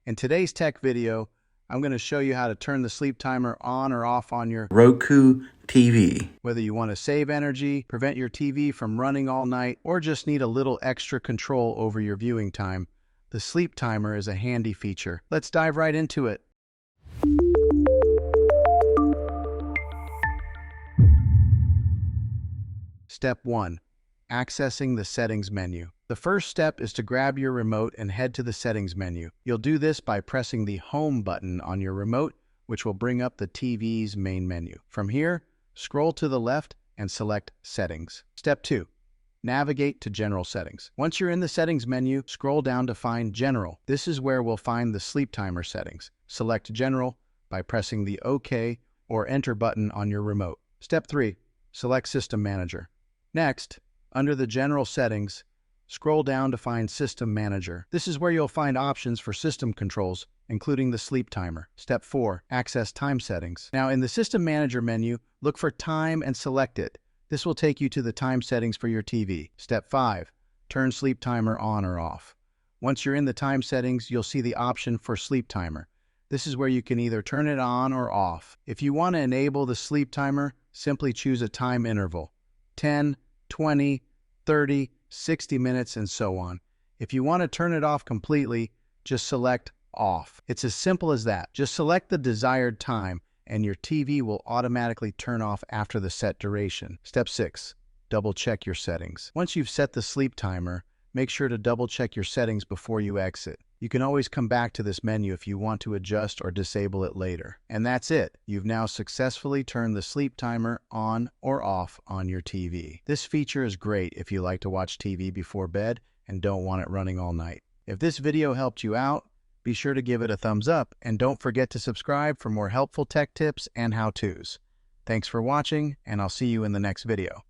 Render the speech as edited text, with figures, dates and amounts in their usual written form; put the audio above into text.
In today's tech video, I'm going to show you how to turn the sleep timer on or off on your Roku TV. Whether you want to save energy, prevent your TV from running all night, or just need a little extra control over your viewing time, the sleep timer is a handy feature. Let's dive right into it. Step 1. Accessing the settings menu. The first step is to grab your remote and head to the settings menu. You'll do this by pressing the home button on your remote, which will bring up the TV's main menu. From here, scroll to the left and select Settings. Step 2. Navigate to General Settings. Once you're in the Settings menu, scroll down to find General. This is where we'll find the sleep timer settings. Select General by pressing the OK or Enter button on your remote. Step 3. Select System Manager. Next, under the General Settings, scroll down to find System Manager. This is where you'll find options for system controls, including the sleep timer. Step 4. Access time settings. Now, in the System Manager menu, look for Time and select it. This will take you to the time settings for your TV. Step 5. Turn sleep timer on or off. Once you're in the time settings, you'll see the option for sleep timer. This is where you can either turn it on or off. If you want to enable the sleep timer, simply choose a time interval: 10, 20, 30, 60 minutes, and so on. If you want to turn it off completely, just select Off. It's as simple as that. Just select the desired time, and your TV will automatically turn off after the set duration. Step 6. Double-check your settings. Once you've set the sleep timer, make sure to double-check your settings before you exit. You can always come back to this menu if you want to adjust or disable it later. And that's it. You've now successfully turned the sleep timer on or off on your TV. This feature is great if you like to watch TV before bed and don't want it running all night. If this video helped you out, be sure to give it a thumbs up and don't forget to subscribe for more helpful tech tips and how-tos. Thanks for watching, and I'll see you in the next video.